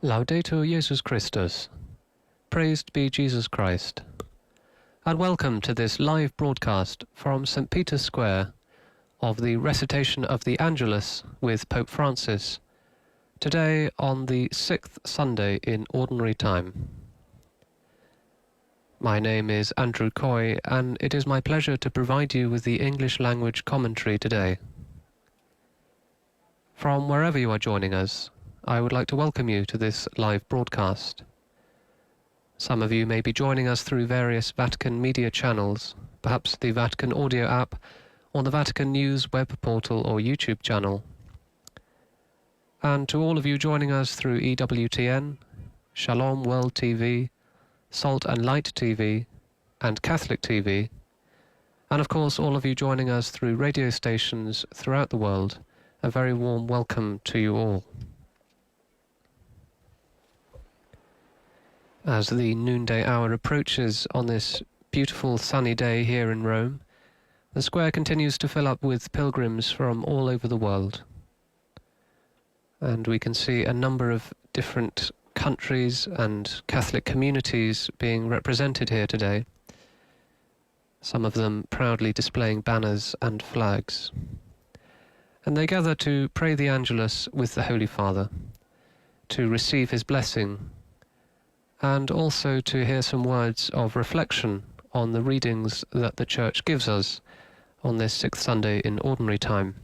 Laudetur Jesus Christus. Praised be Jesus Christ. And welcome to this live broadcast from St. Peter's Square of the Recitation of the Angelus with Pope Francis, today on the 6th Sunday in Ordinary Time. My name is Andrew Coy, and it is my pleasure to provide you with the English language commentary today. From wherever you are joining us, I would like to welcome you to this live broadcast. Some of you may be joining us through various Vatican media channels, perhaps the Vatican Audio app, or the Vatican News web portal or YouTube channel. And to all of you joining us through EWTN, Shalom World TV, Salt and Light TV, and Catholic TV, and of course all of you joining us through radio stations throughout the world, a very warm welcome to you all. As the noonday hour approaches on this beautiful sunny day here in Rome, the square continues to fill up with pilgrims from all over the world. And we can see a number of different countries and Catholic communities being represented here today, some of them proudly displaying banners and flags. And they gather to pray the Angelus with the Holy Father, to receive his blessing, and also to hear some words of reflection on the readings that the Church gives us on this 6th Sunday in Ordinary Time.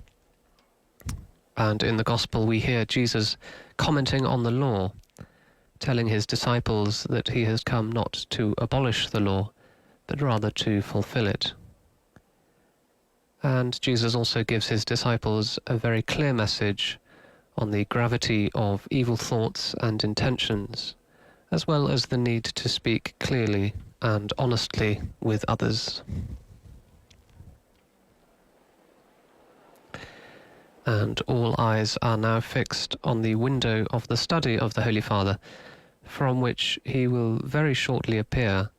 And in the Gospel we hear Jesus commenting on the law, telling his disciples that he has come not to abolish the law, but rather to fulfill it. And Jesus also gives his disciples a very clear message on the gravity of evil thoughts and intentions, as well as the need to speak clearly and honestly with others. And all eyes are now fixed on the window of the study of the Holy Father, from which he will very shortly appear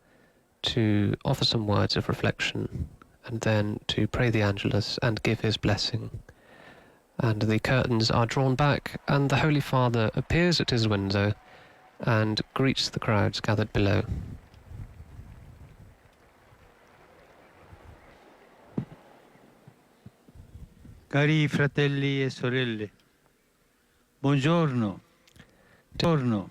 to offer some words of reflection, and then to pray the Angelus and give his blessing. And the curtains are drawn back, and the Holy Father appears at his window and greets the crowds gathered below. Cari fratelli e sorelle, buongiorno. Buongiorno.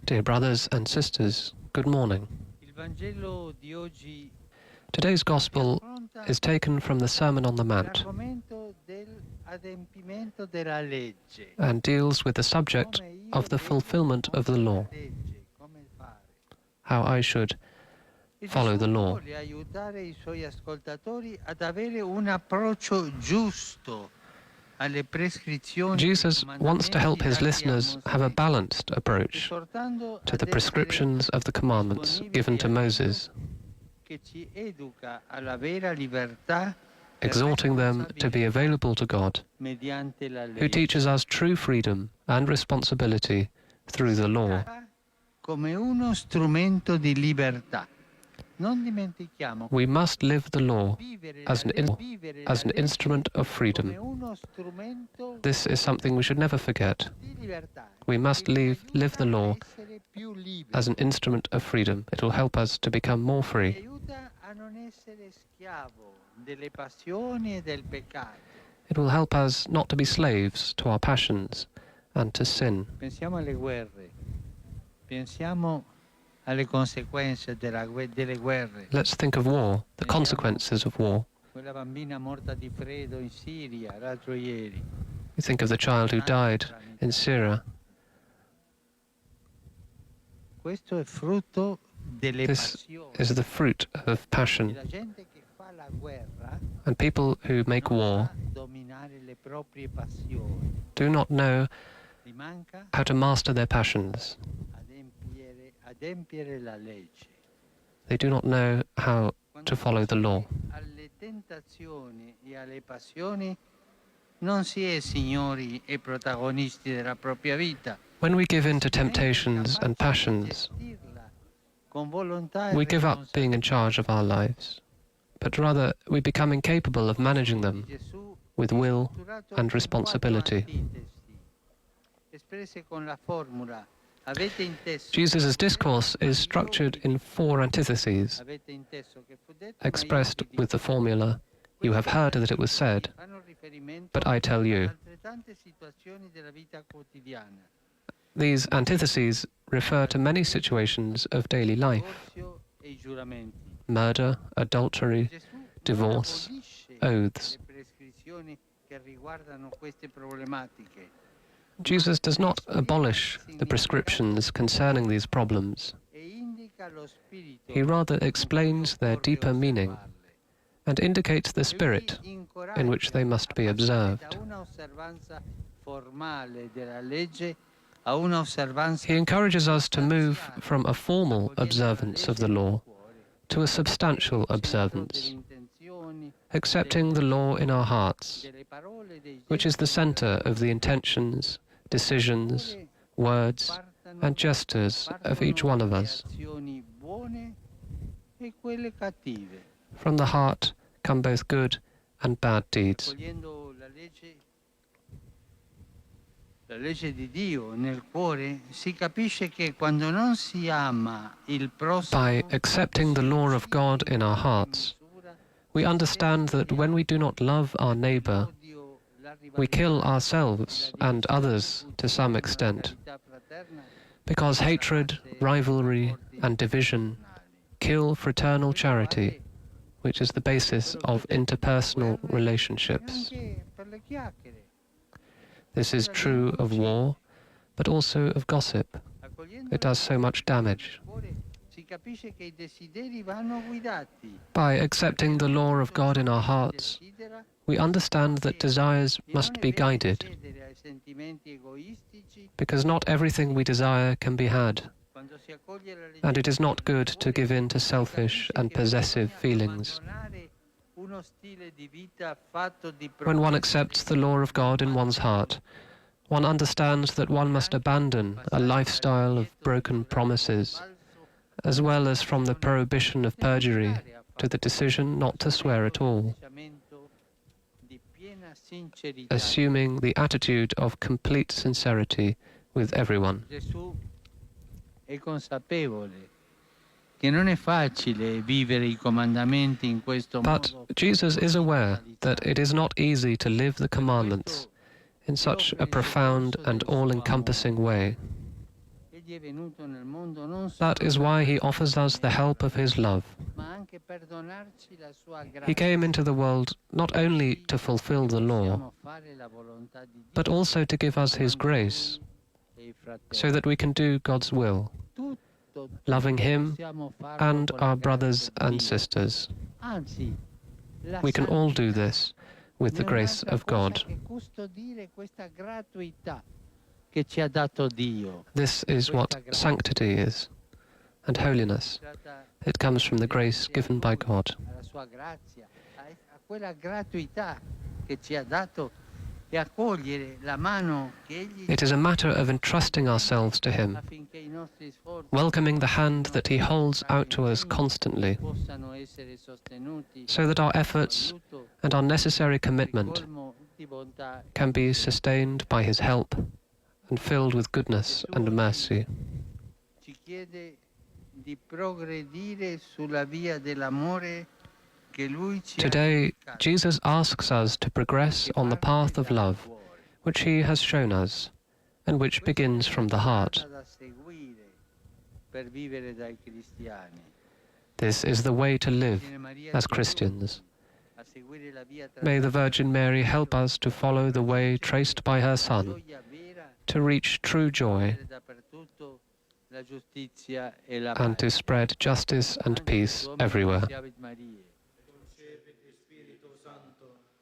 Dear brothers and sisters, good morning. Il Vangelo di oggi Today's Gospel is taken from the Sermon on the Mount and deals with the subject of the fulfillment of the law, how I should follow the law. Jesus wants to help his listeners have a balanced approach to the prescriptions of the commandments given to Moses, exhorting them to be available to God, who teaches us true freedom and responsibility through the law. We must live the law as an instrument of freedom. This is something we should never forget. We must live the law as an instrument of freedom. It will help us to become more free. It will help us not to be slaves to our passions and to sin. Let's think of war, the consequences of war. We think of the child who died in Syria. This is the fruit of passion. And people who make war do not know how to master their passions. They do not know how to follow the law. When we give in to temptations and passions, we give up being in charge of our lives, but rather we become incapable of managing them with will and responsibility. espresse con la formula avete inteso. Jesus' discourse is structured in 4 antitheses, Avete inteso che fu detto, ma io expressed vi dico. with the formula, "You have heard that it was said, Fanno riferimento but I tell ad you." altrettante situazioni della vita quotidiana. These antitheses refer to many situations of daily life: Divorzio e i giuramenti. murder, adultery, Gesù non divorce, abolisce oaths. le prescrizioni che riguardano queste problematiche. Jesus does not abolish the prescriptions concerning these problems. E indica lo spirito He rather con cui explains their occorre deeper meaning osservarle. and indicates the spirit Egli in which they incoraggia must be a passare observed. da una osservanza formale della legge a una osservanza He encourages us to move sostanziale, from a formal accogliendo la observance of legge the nel law cuore, to a substantial centro observance, delle intenzioni, accepting the law in our hearts, delle parole, dei which is the gesti, center of the intentions, decisions, words, and gestures of each one of us. azioni buone e quelle cattive. From the heart come both good and bad deeds. Accogliendo la legge di Dio nel cuore, si capisce che quando non si ama il prossimo, By accepting the law of God in our hearts, we understand that when we do not love our neighbor, we kill ourselves and others to some extent, because hatred, rivalry, and division kill fraternal charity, which is the basis of interpersonal relationships. This is true of war, but also of gossip. It does so much damage. By accepting the law of God in our hearts, we understand that desires must be guided, because not everything we desire can be had, and it is not good to give in to selfish and possessive feelings. When one accepts the law of God in one's heart, one understands that one must abandon a lifestyle of broken promises, as well as from the prohibition of perjury to the decision not to swear at all, assuming the attitude of complete sincerity with everyone. È consapevole che non è facile vivere I comandamenti in questo But modo. Jesus is aware that it is not easy to live the commandments in such a profound and all-encompassing way. Egli è venuto nel mondo non That is why he offers us the help of his love. ma anche per donarci la sua grazia. He came into the world not only to fulfill the law, Possiamo fare la volontà di Dio but also to give us his grace, e I fratelli. so that we can do God's will, Tutto loving him possiamo farlo and con la our grazia brothers di and Dio. sisters. Anzi, la We can all do santità this with the è grace un'altra of cosa God. che custodire questa gratuità che ci ha dato Dio. This is what sanctity is, and holiness. It comes from the grace given by God. Alla sua grazia, a quella gratuità che ci ha dato e accogliere la mano che Egli It is a matter of entrusting ourselves to him, affinché I nostri sforzi welcoming the hand that he holds out to us constantly, possano essere sostenuti so that our efforts aiuto and our necessary commitment colmo di bontà. can be sustained by his help and filled with goodness and mercy. Ci chiede di progredire sulla via dell'amore che Lui ci ha Today, indicato, Jesus asks us to progress on the path of love, which he has shown us, and which begins from the heart. da seguire per vivere dai cristiani. This is the way to live as Christians. May the Virgin Mary help us to follow the way traced by her Son, to reach true joy and to spread justice and peace everywhere.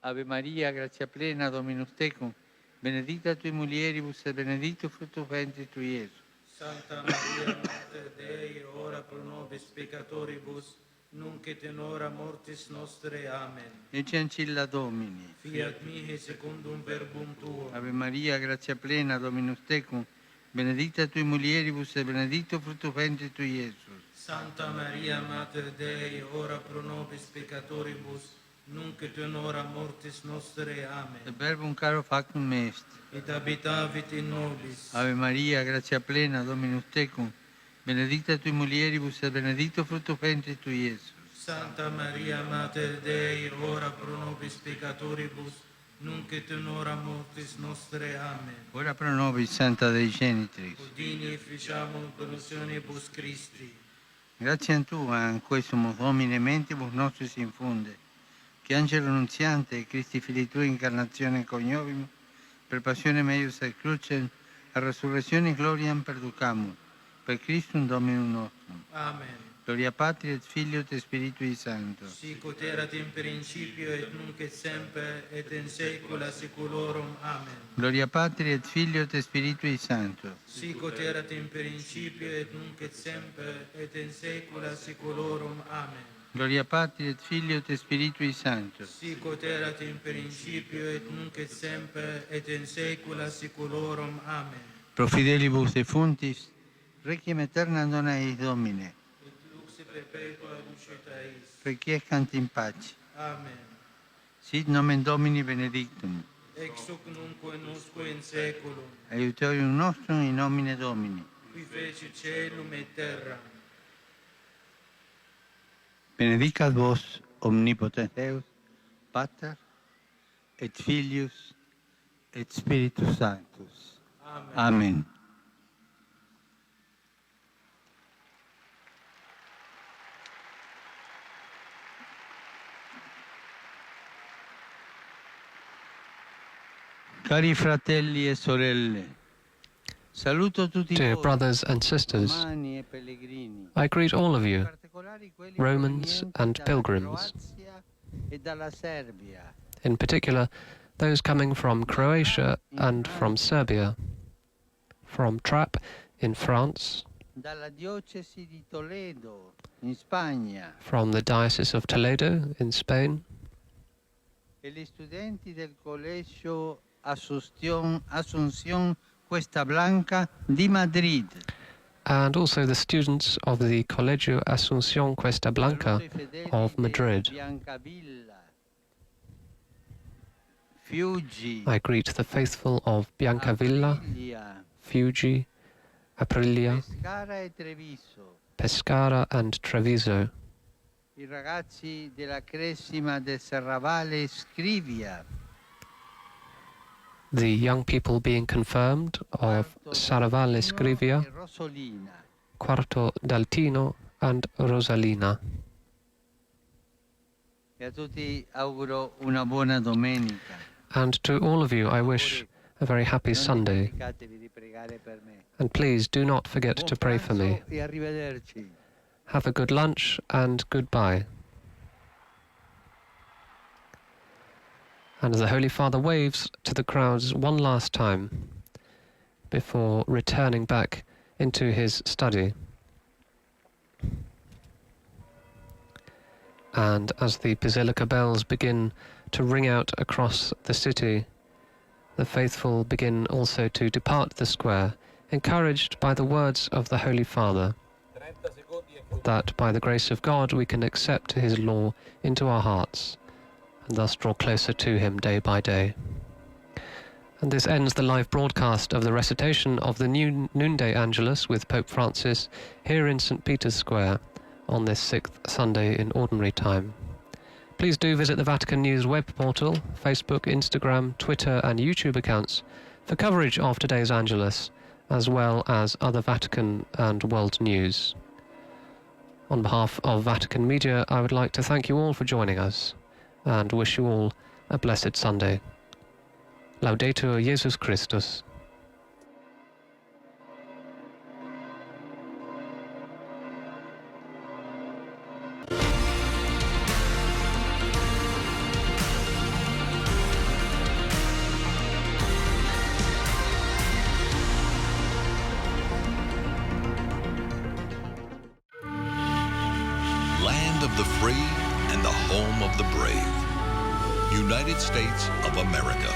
Ave Maria, grazia plena, Dominus tecum, benedicta tui mulieribus et benedictus fructus ventris tui, Iesus. Santa Maria, Mater Dei, ora pro nobis peccatoribus, nunc et in hora mortis nostre. Amen. Ecce ancilla Domini. Fiat mihi secundum verbum tuum. Ave Maria, grazia plena, Dominus tecum, benedicta tui mulieribus et benedictus fructus ventris tui, Iesus. Santa Maria, Mater Dei, ora pro nobis peccatoribus, nunc et in hora mortis nostre. Il Amen. verbum caro factum est. Et habitavit in nobis. Ave Maria, gratia plena, Dominus tecum, benedicta tui mulieribus et benedictus fructus ventris tui, Iesus. Santa Maria, Mater Dei, ora pro nobis peccatoribus, nunc et in hora mortis nostre. Amen. Ora pro nobis, Santa Dei Genitris. Udini e ficiamur promissionibus Christi. Grazie a Tua, in cui sumus Domine mentibus nostris infunde, che Angelo Nunziante e Christi Fili Tui incarnazione coniovim, per passione meius et crucem, a resurrezione gloriam perducamur, per Christum Dominum nostrum. Amen. Gloria Patri et Filio et Spiritui Sancto. Sicut erat in principio et nunc et semper et in saecula saeculorum. Amen. Gloria Patri et Filio et Spiritui Sancto. Sicut erat in principio et nunc et semper et in saecula saeculorum. Amen. Gloria Patri et Filio et Spiritui Sancto. Sicut erat in principio et nunc et semper et in saecula saeculorum. Amen. Pro fidelibus defuntis, requiem aeternam dona eis Domine. Et lux perpetua lucita eis. Requiescant in pace. Amen. Sit nomen Domini benedictum. Ex hoc nunc et usque in saeculum, Aiutorium nostrum in nomine Domini. qui feci caelum et terra. Benedicat vos omnipotens Deus, Pater et Filius et Spiritus Sanctus. Amen. Amen. Cari fratelli e sorelle, saluto tutti Dear voi, brothers and sisters, romani e pellegrini, I greet all of in you, particolare quelli Romans provenienti and dalla pilgrims. Croazia e dalla Serbia, in particular those coming from Croatia and from Serbia, from Trapp in France, dalla diocesi di Toledo in Spagna from the Diocese of Toledo in Spain, e gli studenti del collegio Asunción Cuesta Blanca di Madrid. and also the students of the Colegio Asunción Cuesta Blanca Saluto i fedeli of di Madrid. Biancavilla, Fiuggi, I greet the faithful of Biancavilla, Aprilia, Fiuggi, Aprilia, Pescara e Treviso, Pescara and Treviso, i ragazzi della Cresima del Serravalle Scrivia, the young people being confirmed of Saravalle Scrivia, e Rosolina. Quarto d'Altino and Rosalina. E a tutti auguro una buona domenica. And to all of you I wish a very happy Sunday, Non dimenticatevi di pregare per me. and please do not forget to pray for me. Buon pranzo e arrivederci. Have a good lunch and goodbye. And the Holy Father waves to the crowds one last time before returning back into his study. And as the Basilica bells begin to ring out across the city, the faithful begin also to depart the square, encouraged by the words of the Holy Father, that by the grace of God we can accept his law into our hearts and thus draw closer to him day by day. And this ends the live broadcast of the recitation of the new noonday Angelus with Pope Francis here in St. Peter's Square on this 6th Sunday in Ordinary Time. Please do visit the Vatican News web portal, Facebook, Instagram, Twitter and YouTube accounts for coverage of today's Angelus, as well as other Vatican and world news. On behalf of Vatican Media, I would like to thank you all for joining us and wish you all a blessed Sunday. Laudetur Jesus Christus. Land of the free and the home of the brave. United States of America.